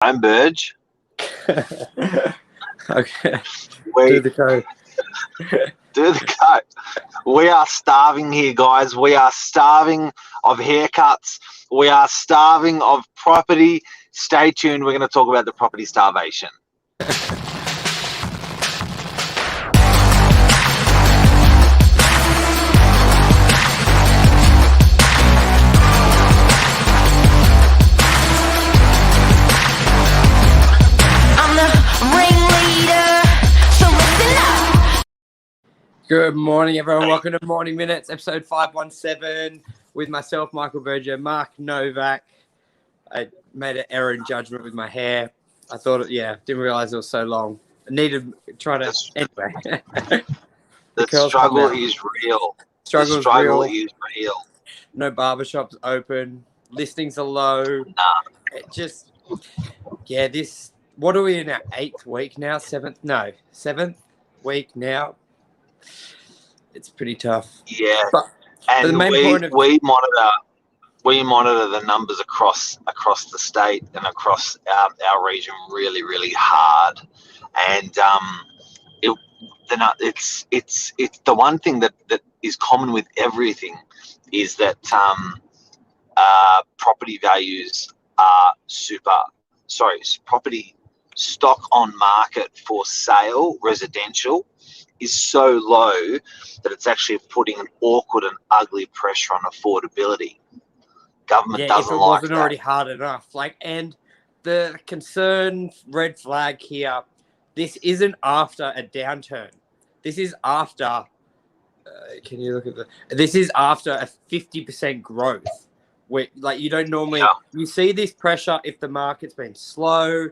I'm Burge. Okay. Do the code. Do the code. We are starving here, guys. We are starving of haircuts. We are starving of property. Stay tuned. We're going to talk about the property starvation. Good morning, everyone. Welcome to Morning Minutes, episode 517, with myself, Michael BURGIO, Mark Novak. I made an error in judgment with my hair. I thought, didn't realize it was so long. I needed to try to, anyway. The struggle is real. The struggle is real. No barbershops open. Listings are low. Nah. It just, what are we in our 8th week now? 7th week now. It's pretty tough. Yeah, but and we monitor the numbers across the state and across our region really hard, and it's the one thing that is common with everything is that property values are property stock on market for sale residential is so low that it's actually putting an awkward and ugly pressure on affordability. Government doesn't like that. If it wasn't already hard enough. And the concern, red flag here, this isn't after a downturn. This is after, this is after a 50% growth. Where, you don't normally, you see this pressure if the market's been slow,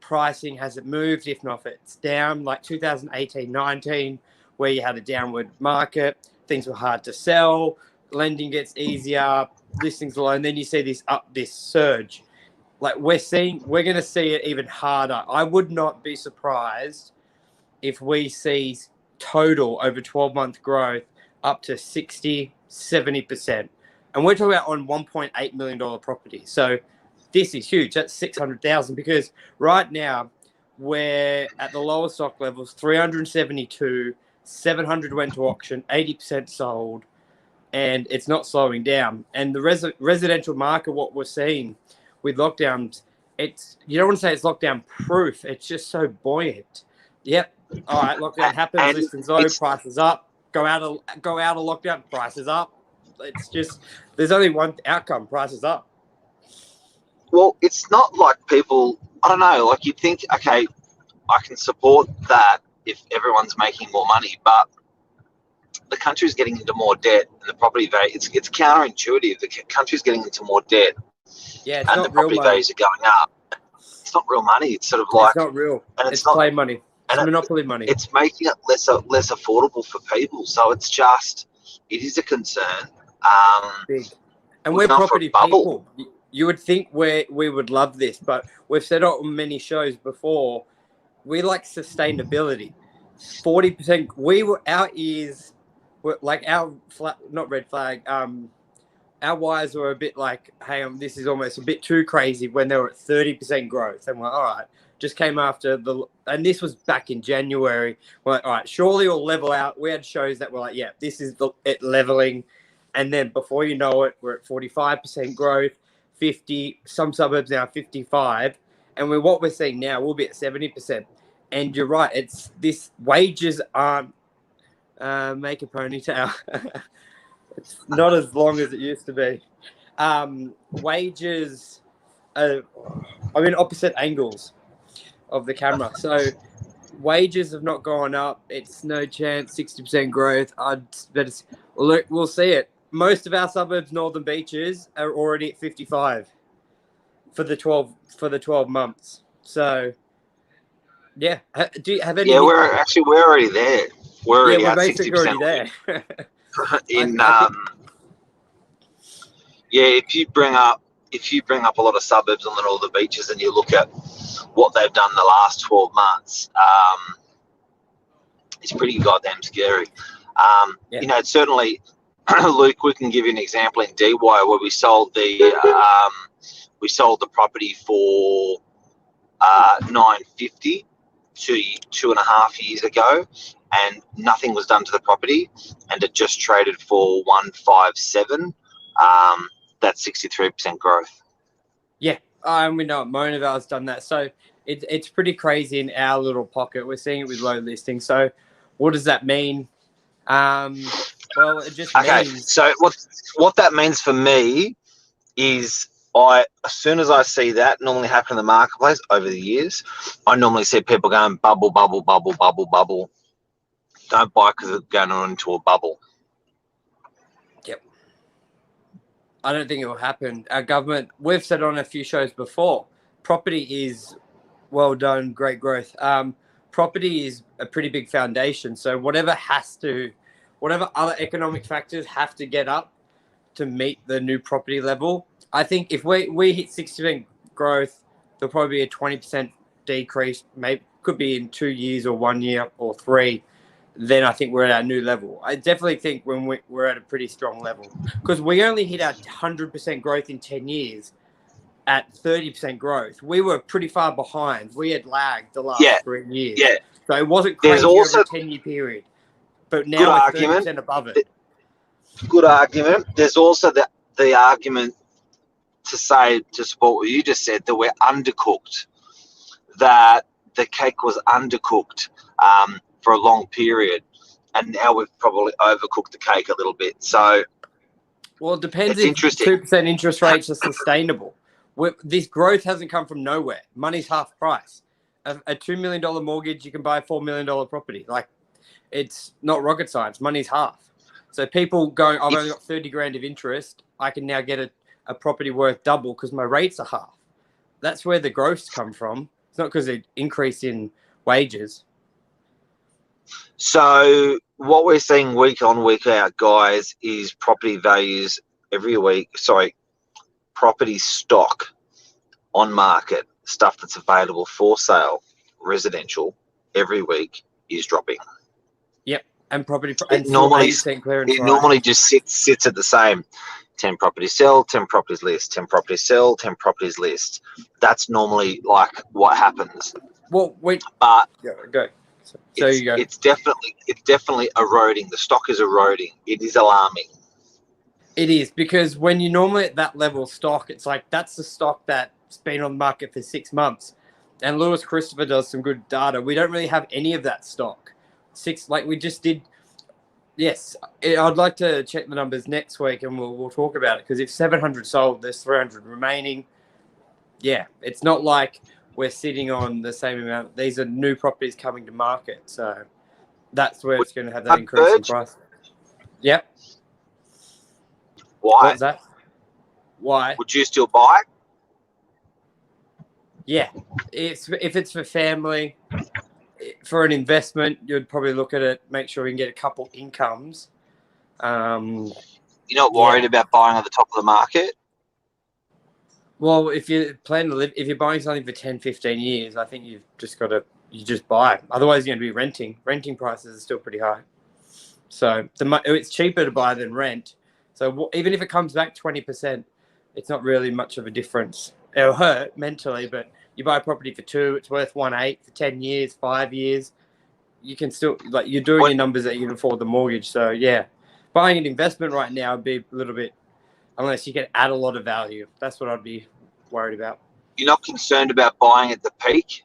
pricing hasn't moved, if not if it's down, like 2018-19, where you had a downward market, things were hard to sell, lending gets easier, listings low, and then you see this surge. We're going to see it even harder. I would not be surprised if we see total over 12-month growth up to 60-70%. And we're talking about on $1.8 million property. So this is huge. That's 600,000, because right now we're at the lower stock levels, 372, 700 went to auction, 80% sold, and it's not slowing down. And the residential market, what we're seeing with lockdowns, you don't want to say it's lockdown proof. It's just so buoyant. Yep. All right. Lockdown happens. Listings low, prices up. Go out of lockdown, prices up. It's just, there's only one outcome: prices up. Well, it's not like people, I don't know, you'd think, okay, I can support that if everyone's making more money, but the country's getting into more debt, and the property value, it's counterintuitive. The country's getting into more debt, and the property values are going up. It's not real money. It's sort of it's not real. And it's play money. It's monopoly money. It's making it less affordable for people. So it is a concern. Big. And we're property people. You would think we would love this, but we've said it on many shows before. We like sustainability. 40%. Our ears were not red flag. Our wires were a bit like, hey, this is almost a bit too crazy when they were at 30% growth. And we're like, all right, just came after and this was back in January. We're like, all right, surely it'll level out. We had shows that were like, yeah, this is it leveling. And then before you know it, we're at 45% growth. 50, some suburbs now 55, and what we're seeing now, we'll be at 70%. And you're right, it's this wages aren't make a ponytail. It's not as long as it used to be. Wages are, I'm in opposite angles of the camera, so wages have not gone up. It's no chance. 60% growth. Look, we'll see it. Most of our suburbs, Northern Beaches, are already at 55 for the 12 months. So, yeah. Do you have any? Yeah, we're already there. We're already at basically 60%. Already there. If you bring up a lot of suburbs on the Northern Beaches and you look at what they've done the last 12 months, it's pretty goddamn scary. Certainly. Luke, we can give you an example in DY where we sold the we sold the property for 950 two and a half years ago, and nothing was done to the property, and it just traded for 157. That's 63% growth. Yeah, we know Monaval's done that. So it's pretty crazy in our little pocket. We're seeing it with low listings. So what does that mean? Well, it just means... So what that means for me is, as soon as I see that normally happen in the marketplace over the years, I normally see people going bubble, bubble, bubble, bubble, bubble. Don't buy because it's going on into a bubble. Yep. I don't think it will happen. Our government, we've said on a few shows before, property is well done, great growth. Property is a pretty big foundation. So whatever other economic factors have to get up to meet the new property level, I think if we hit 60% growth, there'll probably be a 20% decrease. Maybe could be in 2 years or 1 year or 3. Then I think we're at our new level. I definitely think when we're at a pretty strong level, because we only hit our 100% growth in 10 years at 30% growth. We were pretty far behind. We had lagged the last 3 years. Yeah. So it wasn't crazy over a 10-year period. But now we're 30% above it. Good argument. There's also the argument to support what you just said, that we're undercooked, that the cake was undercooked for a long period, and now we've probably overcooked the cake a little bit. So, well, it depends if 2% interest rates are sustainable. This growth hasn't come from nowhere. Money's half price. A $2 million mortgage, you can buy a $4 million property. Like, it's not rocket science. Money's half. So people going, I've only got 30 grand of interest. I can now get a property worth double because my rates are half. That's where the growth's come from. It's not because of increase in wages. So what we're seeing week on, week out, guys, is property values every week. Sorry, property stock on market, stuff that's available for sale, residential, every week is dropping. Yep, and property it normally just sits at the same. 10 properties sell, 10 properties list, 10 properties sell, 10 properties list. That's normally like what happens. Well, wait. But go. So you go. It's definitely eroding. The stock is eroding. It is alarming. It is, because when you're normally at that level of stock, it's like that's the stock that's been on the market for 6 months. And Lewis Christopher does some good data. We don't really have any of that stock. We just did. Yes, I'd like to check the numbers next week, and we'll talk about it, because if 700 sold, there's 300 remaining. Yeah, it's not like we're sitting on the same amount. These are new properties coming to market, so that's where it's going to have that increase in price. Yep. Why? What's that? Why? Would you still buy? Yeah, if it's for family. For an investment, you'd probably look at it, make sure you can get a couple incomes. You're not worried about buying at the top of the market? Well, if you plan to live, if you're buying something for 10, 15 years, I think you've just got to, you just buy. Otherwise, you're going to be renting. Renting prices are still pretty high. So it's cheaper to buy than rent. So even if it comes back 20%, it's not really much of a difference. It'll hurt mentally, but you buy a property for 2, it's worth 1.8 for 10 years, 5 years. You can still, like, you're doing your numbers that you can afford the mortgage. So, yeah, buying an investment right now would be a little bit, unless you can add a lot of value. That's what I'd be worried about. You're not concerned about buying at the peak?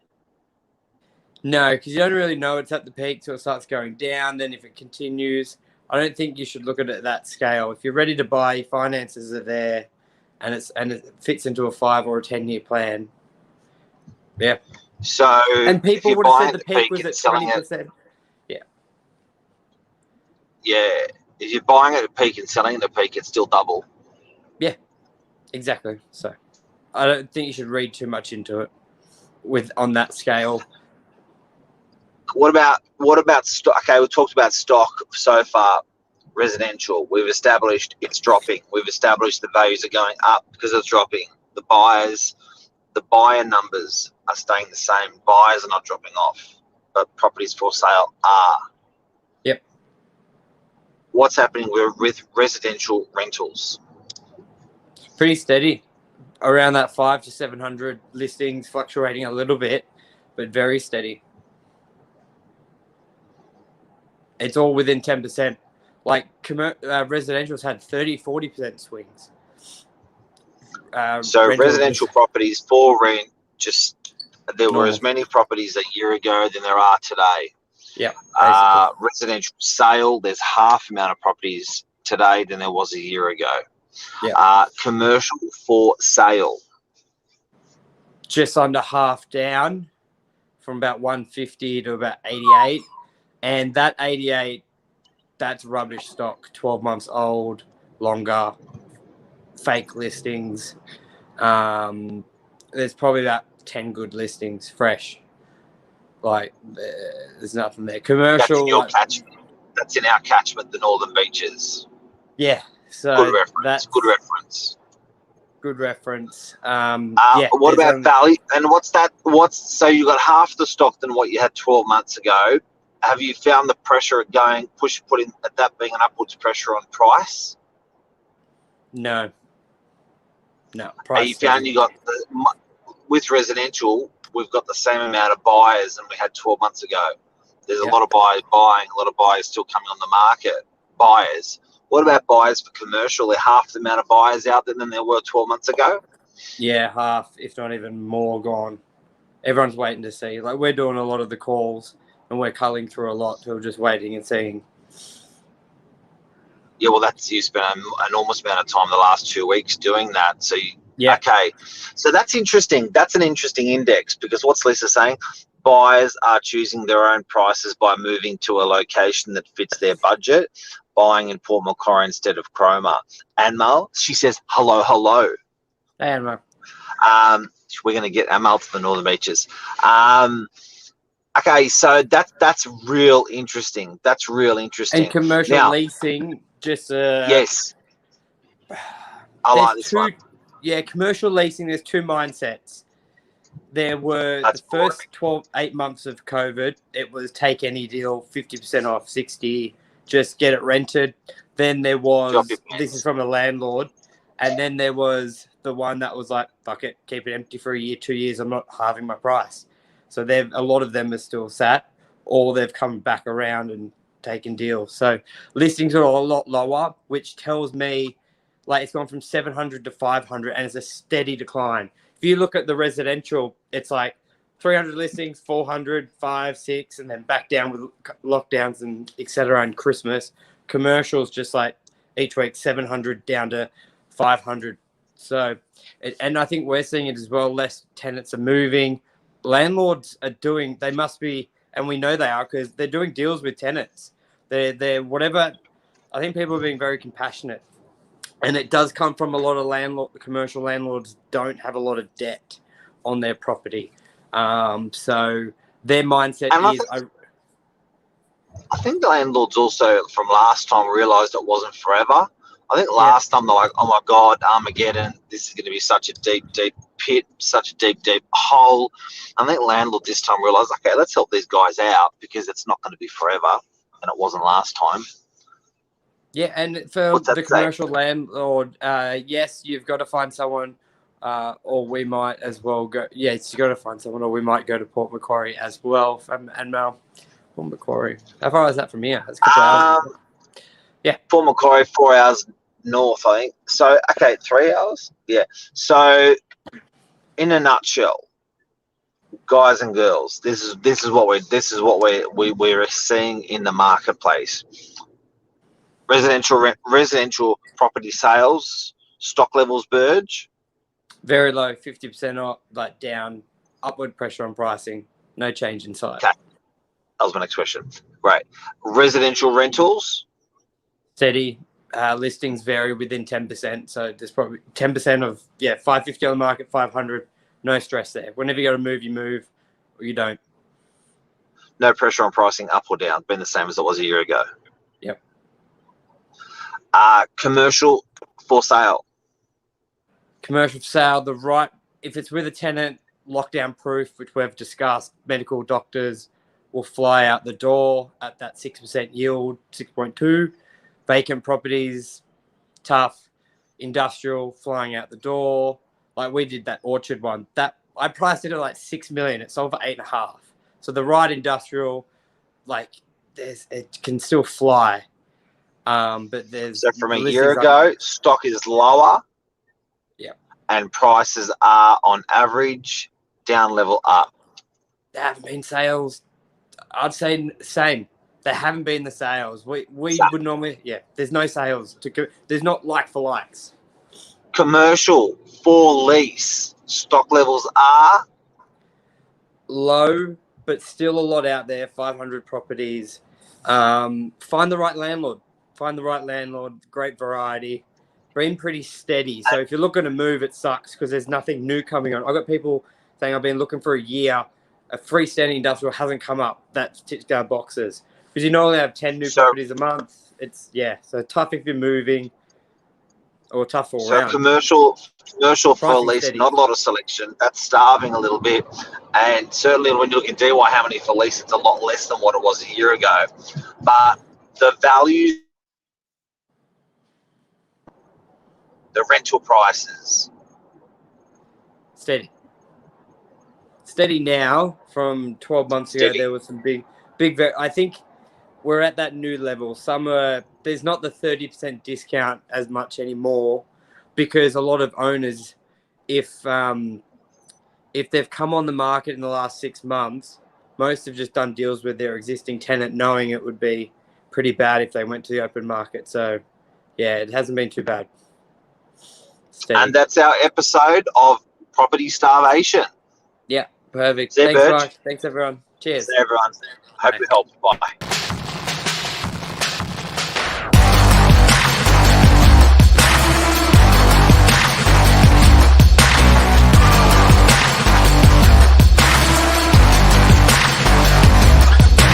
No, because you don't really know it's at the peak till it starts going down. Then if it continues, I don't think you should look at it at that scale. If you're ready to buy, your finances are there, and it fits into a 5 or a 10-year plan. Yeah. So, and people would have said the peak was at 20%. Yeah. Yeah. If you're buying at a peak and selling at a peak, it's still double. Yeah. Exactly. So, I don't think you should read too much into it on that scale. What about stock? Okay, we've talked about stock so far. Residential, we've established it's dropping. We've established the values are going up because it's dropping. The buyer numbers are staying the same. Buyers are not dropping off, but properties for sale are. Yep. What's happening with residential rentals? Pretty steady. around that 500 to 700 listings, fluctuating a little bit, but very steady. It's all within 10%. Like residential's had 30-40% swings. So residential properties for rent, there were as many properties a year ago than there are today. Yeah. Residential sale, there's half the amount of properties today than there was a year ago. Yeah. Commercial for sale, just under half down from about 150 to about 88. And that 88, that's rubbish stock, 12 months old, longer, fake listings. There's probably about 10 good listings, fresh. Like, there's nothing there. Commercial. That's in your catchment. That's in our catchment, the Northern Beaches. Yeah. So good reference. Good reference. Good reference. What about Valley? And so you got half the stock than what you had 12 months ago. Have you found the pressure at putting that being an upwards pressure on price? No. You found you got with residential, we've got the same amount of buyers than we had 12 months ago. There's a lot of buyers buying, a lot of buyers still coming on the market. Buyers. What about buyers for commercial? They're half the amount of buyers out there than there were 12 months ago. Yeah, half, if not even more, gone. Everyone's waiting to see. Like, we're doing a lot of the calls and we're culling through a lot. So we're just waiting and seeing. Yeah, well, you spent an enormous amount of time the last 2 weeks doing that. So okay, so that's interesting. That's an interesting index, because what's Lisa saying? Buyers are choosing their own prices by moving to a location that fits their budget, buying in Port Macquarie instead of Cromer. Anmal, she says, hello. Hey, Anmal. We're going to get Anmal to the Northern Beaches. Okay, so that's real interesting. That's real interesting. And commercial leasing, just yes. I like this one. Yeah, commercial leasing, there's two mindsets. There were the first 8 months of COVID, it was take any deal, 50% off, 60, just get it rented. Then there was, this is from a landlord, and then there was the one that was like, fuck it, keep it empty for a year, 2 years, I'm not halving my price. So a lot of them are still sat, or they've come back around and taken deals. So listings are a lot lower, which tells me like it's gone from 700 to 500 and it's a steady decline. If you look at the residential, it's like 300 listings, 400, 5, 6, and then back down with lockdowns and etc. and Christmas. Commercials just like each week 700 down to 500. So, and I think we're seeing it as well. Less tenants are moving. Landlords are they must be, and we know they are because they're doing deals with tenants. They're whatever. I think people are being very compassionate. And it does come from a lot of commercial landlords don't have a lot of debt on their property. So their mindset is... I think the landlords also, from last time, realised it wasn't forever. I think last time they're like, oh my God, Armageddon, this is going to be such a deep, deep pit, such a deep, deep hole. I think landlords this time realised, okay, let's help these guys out because it's not going to be forever. And it wasn't last time. Yeah, and for the commercial landlord, yes, you've got to find someone, or we might as well go. Yes, you've got to find someone, or we might go to Port Macquarie as well. And Mel, Port Macquarie. How far is that from here? That's a couple hours. Yeah. Port Macquarie, 4 hours north, I think. So, okay, 3 hours? Yeah. So, in a nutshell, guys and girls, this is what we're seeing in the marketplace. Residential property sales, stock levels, Burge? Very low, 50% off, like down, upward pressure on pricing, no change in size. Okay. That was my next question. Great. Residential rentals? Steady. Listings vary within 10%. So there's probably 10% of, 550 on the market, 500. No stress there. Whenever you got to move, you move, or you don't. No pressure on pricing, up or down, been the same as it was a year ago. Yep. Commercial for sale. Commercial for sale, if it's with a tenant, lockdown proof, which we've discussed, medical doctors will fly out the door at that 6% yield, 6.2. Vacant properties, tough. Industrial, flying out the door. Like we did that Orchard one. That I priced it at like 6 million. It sold for 8.5. So the right industrial, like it can still fly. But there's So from a the year listings ago, stock is lower. Yeah. And prices are on average down, level up. There haven't been sales. I'd say same. There haven't been the sales. We would normally, there's no sales. There's not like for likes. Commercial for lease stock levels are low, but still a lot out there. 500 properties. Find the right landlord. Great variety. Been pretty steady. So if you're looking to move, it sucks because there's nothing new coming on. I've got people saying I've been looking for a year. A freestanding industrial hasn't come up that ticks our boxes because you normally have 10 new properties a month. It's so tough if you're moving or tough all around. Commercial for Pricing lease, steady. not a lot of selection. That's starving a little bit. And certainly when you look at DY, how many for lease, it's a lot less than what it was a year ago. But the value, the rental prices, Steady now. From 12 months ago, there was some big. I think we're at that new level. There's not the 30% discount as much anymore because a lot of owners, if they've come on the market in the last 6 months, most have just done deals with their existing tenant, knowing it would be pretty bad if they went to the open market. So, it hasn't been too bad. Steady. And that's our episode of Property Starvation. Yeah, perfect. Thanks, Mark. Thanks, everyone. Cheers. Everyone. Hope it helped. Bye.